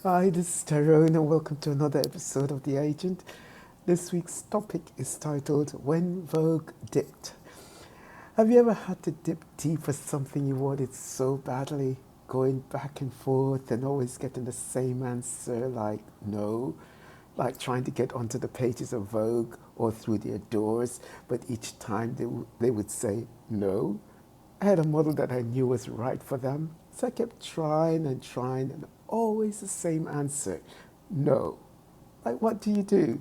Hi, this is Tyrone, and welcome to another episode of The Agent. This week's topic is titled When Vogue Dipped. Have you ever had to dip deep for something you wanted so badly, going back and forth and always getting the same answer like no? Like trying to get onto the pages of Vogue or through their doors, but each time they would say no? I had a model that I knew was right for them, so I kept trying and always the same answer, no. Like, what do you do?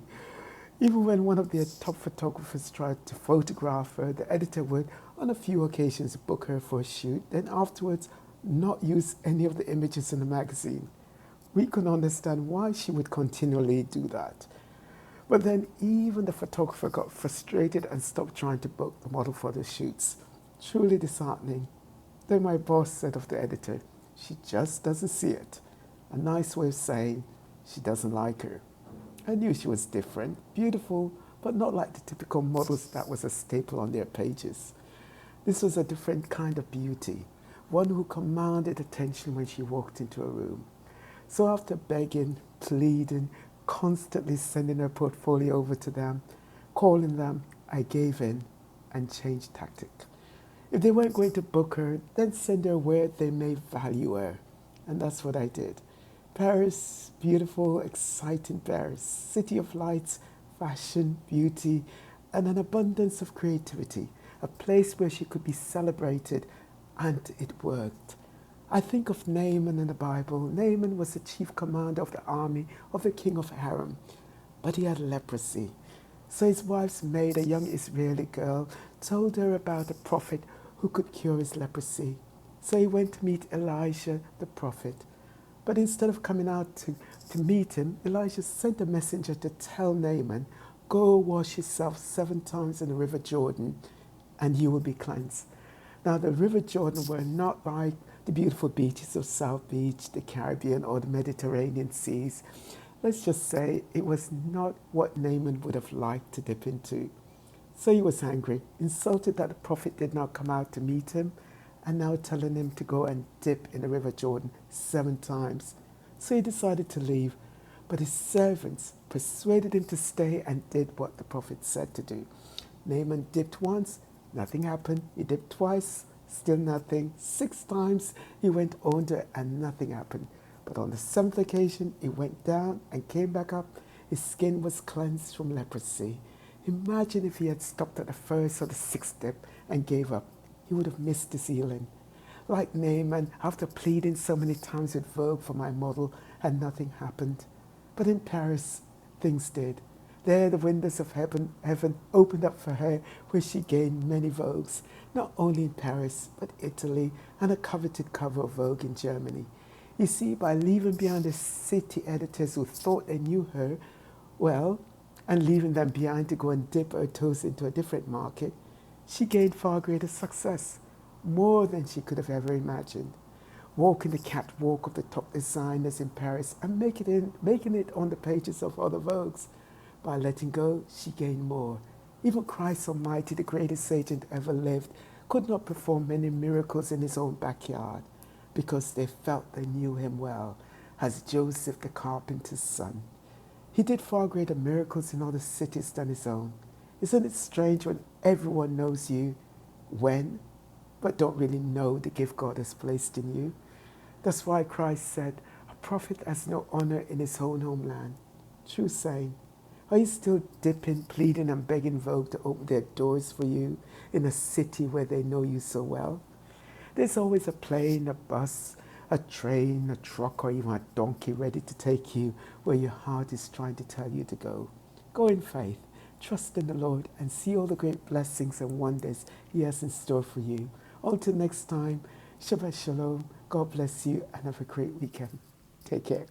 Even when one of their top photographers tried to photograph her, the editor would, on a few occasions, book her for a shoot, then afterwards not use any of the images in the magazine. We could understand why she would continually do that. But then even the photographer got frustrated and stopped trying to book the model for the shoots. Truly disheartening. Then my boss said of the editor, she just doesn't see it. A nice way of saying she doesn't like her. I knew she was different, beautiful, but not like the typical models that was a staple on their pages. This was a different kind of beauty, one who commanded attention when she walked into a room. So after begging, pleading, constantly sending her portfolio over to them, calling them, I gave in and changed tactic. If they weren't going to book her, then send her where they may value her. And that's what I did. Paris, beautiful, exciting Paris, city of lights, fashion, beauty, and an abundance of creativity, a place where she could be celebrated, and it worked. I think of Naaman in the Bible. Naaman was the chief commander of the army of the king of Aram, but he had leprosy. So his wife's maid, a young Israeli girl, told her about a prophet who could cure his leprosy. So he went to meet Elijah, the prophet. But instead of coming out to meet him, Elijah sent a messenger to tell Naaman, go wash yourself 7 times in the river Jordan, and you will be cleansed. Now, the river Jordan were not like the beautiful beaches of South Beach, the Caribbean, or the Mediterranean seas. Let's just say it was not what Naaman would have liked to dip into. So he was angry, insulted that the prophet did not come out to meet him, and now telling him to go and dip in the river Jordan 7 times. So he decided to leave, but his servants persuaded him to stay and did what the prophet said to do. Naaman dipped once, nothing happened. He dipped twice, still nothing. 6 times he went under and nothing happened. But on the 7th occasion, he went down and came back up. His skin was cleansed from leprosy. Imagine if he had stopped at the 1st or the 6th dip and gave up. He would have missed his healing. Like Naaman, after pleading so many times with Vogue for my model, and nothing happened. But in Paris, things did. There, the windows of heaven opened up for her, where she gained many Vogues, not only in Paris, but Italy, and a coveted cover of Vogue in Germany. You see, by leaving behind the city editors who thought they knew her, well, and leaving them behind to go and dip her toes into a different market, she gained far greater success, more than she could have ever imagined. Walking the catwalk of the top designers in Paris and making it on the pages of other Vogues. By letting go, she gained more. Even Christ Almighty, the greatest agent ever lived, could not perform many miracles in his own backyard because they felt they knew him well, as Joseph the carpenter's son. He did far greater miracles in other cities than his own. Isn't it strange when everyone knows you but don't really know the gift God has placed in you? That's why Christ said, a prophet has no honor in his own homeland. True saying. Are you still dipping, pleading, and begging Vogue to open their doors for you in a city where they know you so well? There's always a plane, a bus, a train, a truck, or even a donkey ready to take you where your heart is trying to tell you to go. Go in faith, trust in the Lord, and see all the great blessings and wonders He has in store for you. Until next time, Shabbat Shalom, God bless you, and have a great weekend. Take care.